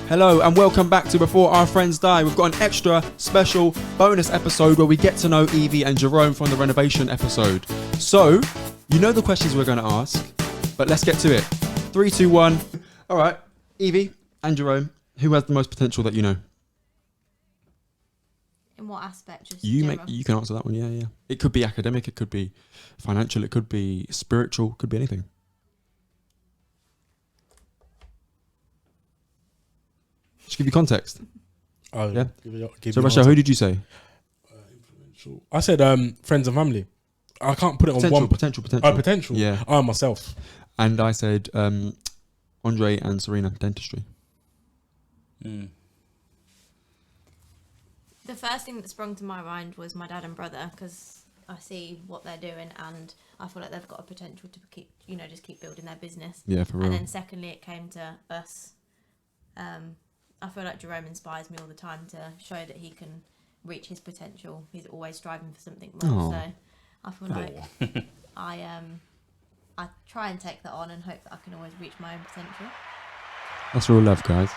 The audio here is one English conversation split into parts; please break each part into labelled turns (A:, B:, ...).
A: Hello and welcome back to Before Our Friends Die. We've got an extra special bonus episode where we get to know Evie and Jerome from the renovation episode. So, you know the questions we're going to ask, but let's get to it. 3, 2, 1. All right, Evie and Jerome, who has the most potential that you know?
B: In what aspect? Just
A: you can answer that one. Yeah. It could be academic, it could be financial, it could be spiritual, it could be anything. Just give you context.
C: Oh
A: yeah.
C: Give
A: so Rachel, who did you say?
C: Influential. I said friends and family. I can't put it on one.
A: Potential.
C: Oh, potential.
A: Yeah.
C: I myself.
A: And I said Andre and Serena, dentistry.
B: The first thing that sprung to my mind was my dad and brother, because I see what they're doing and I feel like they've got a potential to keep, just keep building their business.
A: Yeah, for real.
B: And then secondly, it came to us. I feel like Jerome inspires me all the time to show that he can reach his potential. He's always striving for something more. So I feel like I try and take that on and hope that I can always reach my own potential.
A: That's real love, guys.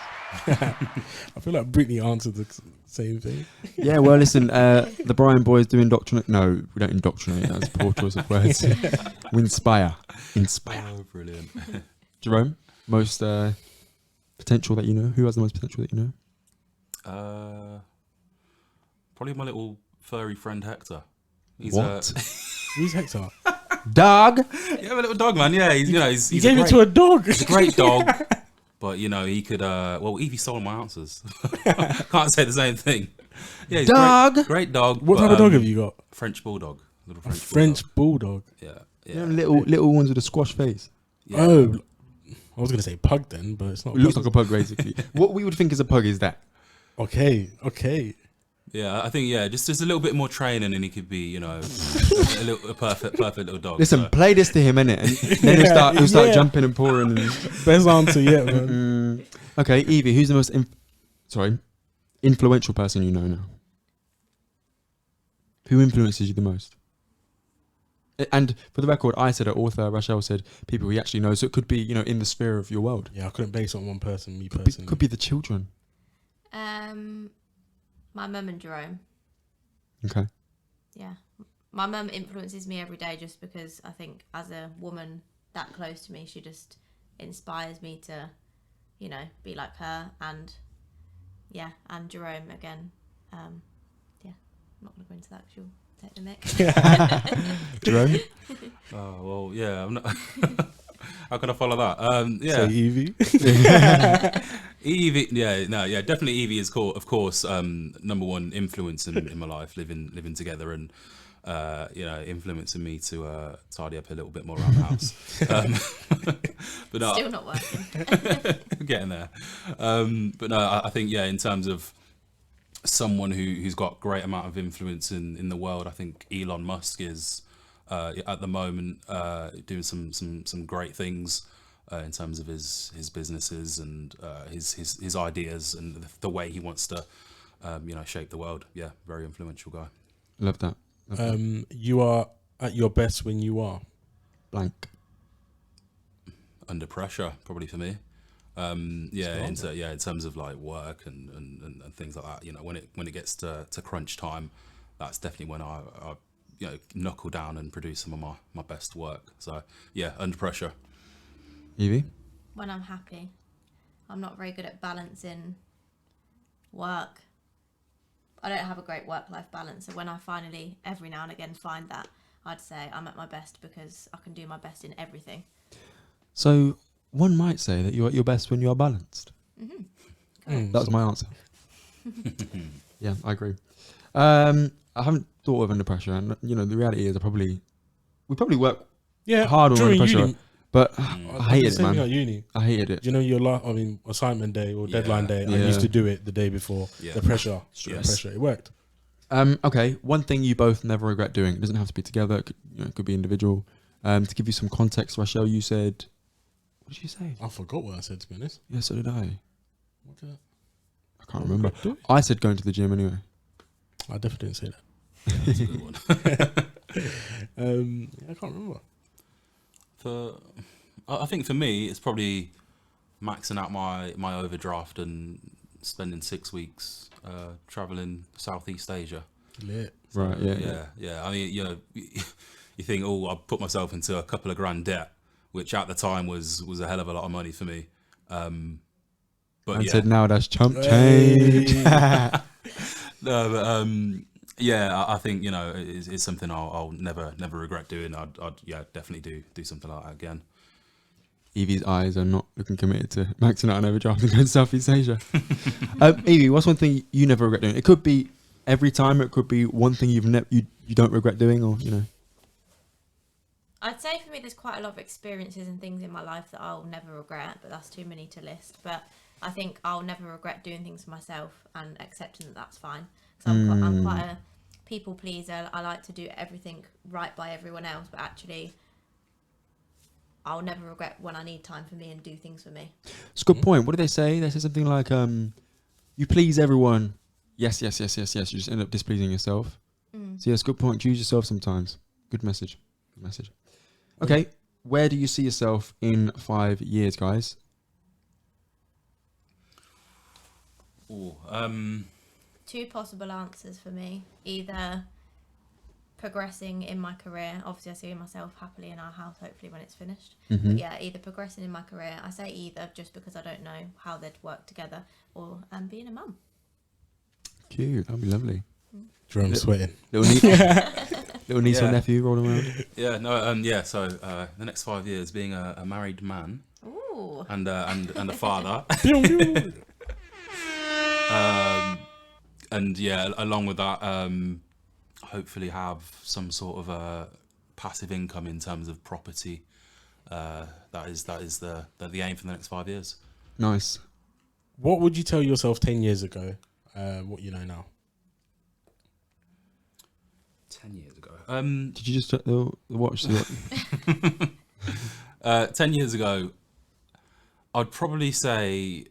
C: I feel like Brittany answered the same thing.
A: Yeah, well, listen, the Brian boys do indoctrinate. No, we don't indoctrinate. That's a poor choice of words. We inspire.
D: Oh, brilliant.
A: Jerome, most potential that you know? Who has the most potential that you know?
D: Probably my little furry friend Hector. He's
C: Who's Hector?
A: Dog.
D: Yeah, my little dog, man. Yeah, he's
C: You gave it to a dog.
D: He's a great dog. But he could. Evie stole my answers. Can't say the same thing. Yeah, he's
A: dog.
D: Great dog.
C: What type of dog have you got?
D: French bulldog. Little
C: French bulldog.
D: Yeah.
A: You know, little ones with a squash face.
C: Yeah. Oh, I was gonna say pug then, but it's not.
A: It looks like a pug, basically. What we would think is a pug is that.
C: Okay.
D: Yeah, I think just a little bit more training, and he could be, a perfect little dog.
A: Listen, play this to him, innit? And then he'll start jumping and pouring. And
C: best answer yet, man.
A: Okay, Evie, who's the most influential person you know now? Who influences you the most? And for the record, I said an author, Rachel said people he actually knows. So it could be, in the sphere of your world.
C: Yeah, I couldn't base it on one person, me
A: personally. Could be the children.
B: My mum and Jerome.
A: Okay.
B: Yeah. My mum influences me every day just because I think as a woman that close to me, she just inspires me to, be like her. And Jerome again. I'm not going to go into that because you'll take the mic.
A: Jerome?
D: Oh, well, yeah, I'm not... How can I follow that?
C: So Evie?
D: Evie, definitely Evie is, of course, number one influence in my life, living together and, influencing me to tidy up a little bit more around the house. But no,
B: still not working.
D: Getting there. But no, I think, in terms of someone who's got great amount of influence in the world, I think Elon Musk is... at the moment, doing some great things in terms of his businesses and his ideas and the way he wants to, shape the world. Yeah, very influential guy.
A: Love that.
C: You are at your best when you are
A: blank.
D: Under pressure, probably for me. In terms of like work and things like that. When it gets to crunch time, that's definitely when I knuckle down and produce some of my best work. So yeah, under pressure.
A: Evie?
B: When I'm happy. I'm not very good at balancing work. I don't have a great work-life balance. So when I finally, every now and again, find that, I'd say I'm at my best because I can do my best in everything.
A: So one might say that you're at your best when you are balanced.
B: Mm-hmm.
A: That was my answer. Yeah, I agree. I haven't thought of under pressure, and the reality is we probably work hard on under pressure, but I hated it, man.
C: At uni.
A: I hated it.
C: Do you know your assignment day or deadline day? I used to do it the day before.
D: Yeah.
C: The pressure, it worked.
A: Okay, one thing you both never regret doing. It doesn't have to be together. It could be individual. To give you some context, Rachel, you said, what did you say?
C: I forgot what I said, to be honest.
A: Yeah, so did I.
C: What did
A: I can't remember. I said going to the gym anyway.
C: I definitely didn't say that.
D: Yeah, that's a good one.
C: I can't remember.
D: I think for me, it's probably maxing out my overdraft and spending 6 weeks traveling Southeast Asia.
C: Lit.
A: Right, yeah.
D: Yeah. I mean, you know, you think, oh, I put myself into a couple of grand debt, which at the time was a hell of a lot of money for me. But
A: And
D: yeah,
A: said now that's chump change.
D: no, but yeah, I think, you know, it's something I'll never regret doing. I'd definitely do something like that again.
A: Evie's eyes are not looking committed to maxing out on overdraft and going to Southeast Asia. Evie, what's one thing you never regret doing? It could be every time. It could be one thing you don't regret doing, or you know.
B: I'd say for me, there's quite a lot of experiences and things in my life that I'll never regret, but that's too many to list. But I think I'll never regret doing things for myself and accepting that that's fine. Because I'm quite a people pleaser. I like to do everything right by everyone else, but actually, I'll never regret when I need time for me and do things for me.
A: It's a good point. What do they say? They say something like, "You please everyone." Yes. You just end up displeasing yourself. So yeah, it's a good point. Choose yourself sometimes. Good message. Okay, where do you see yourself in 5 years, guys?
B: Two possible answers for me. Either progressing in my career. Obviously, I see myself happily in our house, hopefully, when it's finished.
A: Mm-hmm.
B: But yeah, either progressing in my career. I say either just because I don't know how they'd work together, or being a mum.
A: Cute. That'd be lovely.
C: Jerome's sweating.
A: Little niece or
D: Yeah.
A: nephew rolling around.
D: Yeah, no, yeah. So the next 5 years, being a married man
B: Ooh.
D: and a father, and yeah, along with that, hopefully have some sort of a passive income in terms of property. That is the aim for the next 5 years.
A: Nice.
C: What would you tell yourself 10 years ago? What you know now?
D: 10 years ago.
A: Did you just check the watch?
D: 10 years ago, I'd probably say,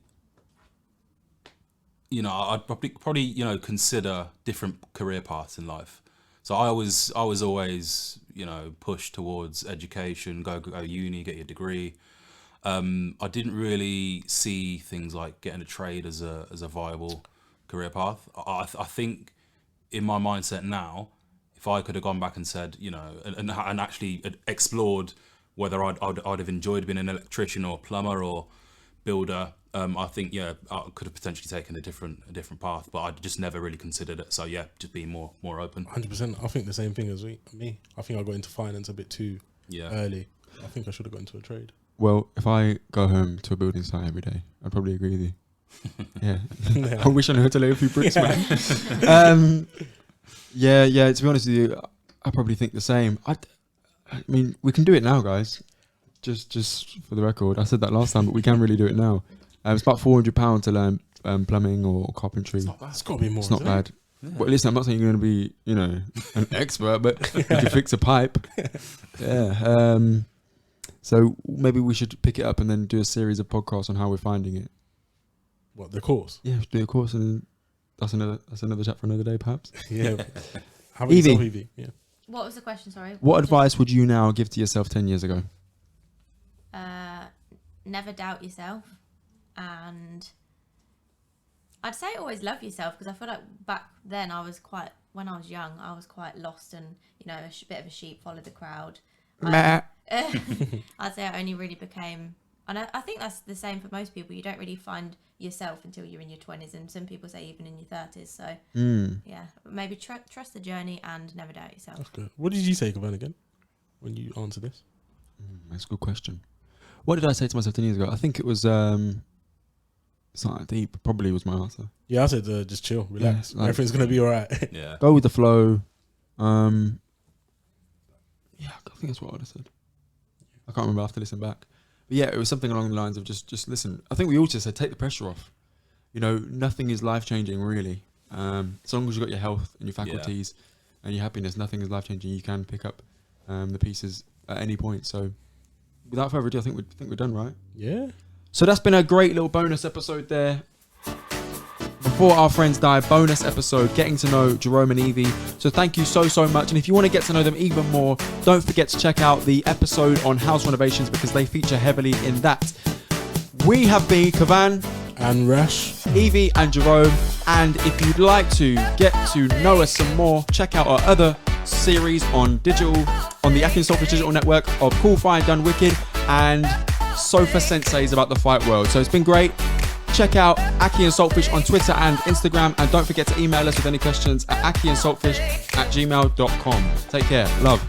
D: you know, I'd probably you know, consider different career paths in life. So I was always, you know, pushed towards education, go uni, get your degree. I didn't really see things like getting a trade as a viable career path. I think in my mindset now, if I could have gone back and said, you know, and actually explored whether I'd have enjoyed being an electrician or plumber or builder, I think, yeah, I could have potentially taken a different path, but I just never really considered it. So yeah, just being more open.
C: 100%. I think the same thing as me. I think I got into finance a bit too
D: Yeah.
C: early. I think I should have got into a trade.
A: Well, if I go home to a building site every day, I'd probably agree with you. Yeah. I wish I knew how to lay a few bricks, man. Yeah. To be honest with you, I probably think the same. I mean, we can do it now, guys. Just for the record, I said that last time, but we can really do it now. It's about £400 to learn plumbing or carpentry.
D: It's not bad.
C: It's got to be more.
A: It's not
C: isn't it?
A: bad. Yeah. Well, listen, I'm not saying you're going to be, you know, an expert, but you can fix a pipe. Yeah. So maybe we should pick it up and then do a series of podcasts on how we're finding it.
C: What, the course?
A: Yeah, we should do a course, and that's another chat for another day, perhaps.
C: Yeah. How about
A: Evie.
C: yourself, Evie? Yeah.
B: What was the question? Sorry.
A: What advice would you now give to yourself 10 years ago?
B: Never doubt yourself, and I'd say always love yourself, because I feel like back then when I was young, I was quite lost and, you know, a bit of a sheep, followed the crowd. I'd say I only really became, and I think that's the same for most people. You don't really find yourself until you're in your 20s, and some people say even in your 30s. So yeah, maybe trust the journey and never doubt yourself.
C: That's good. What did you say, Kavan, again, when you answered this?
A: That's a good question. What did I say to myself 10 years ago? I think it was, it's not that deep, probably was my answer.
C: Yeah, I said just chill, relax.
A: Yeah, like-
C: Everything's going to be all right.
D: Yeah.
A: Go with the flow. Yeah, I think that's what I would have said. I can't remember, I have to listen back. But yeah, it was something along the lines of just listen. I think we all just said take the pressure off. You know, nothing is life-changing, really. As long as you've got your health and your faculties and your happiness, nothing is life-changing. You can pick up the pieces at any point. So without further ado, I think we're done, right?
C: Yeah.
A: So that's been a great little bonus episode there. Before Our Friends Die, bonus episode, getting to know Jerome and Evie. So thank you so much. And if you want to get to know them even more, don't forget to check out the episode on House Renovations, because they feature heavily in that. We have been Kavan,
C: And Rash.
A: Evie and Jerome, and if you'd like to get to know us some more, check out our other series on the akhi&saltfish digital network of Cool, Fine, Done, Wicked and Sofa Senseis about the fight world. So it's been great. Check out akhi&saltfish on Twitter and Instagram, and don't forget to email us with any questions at akhi&saltfish@gmail.com. Take care. Love.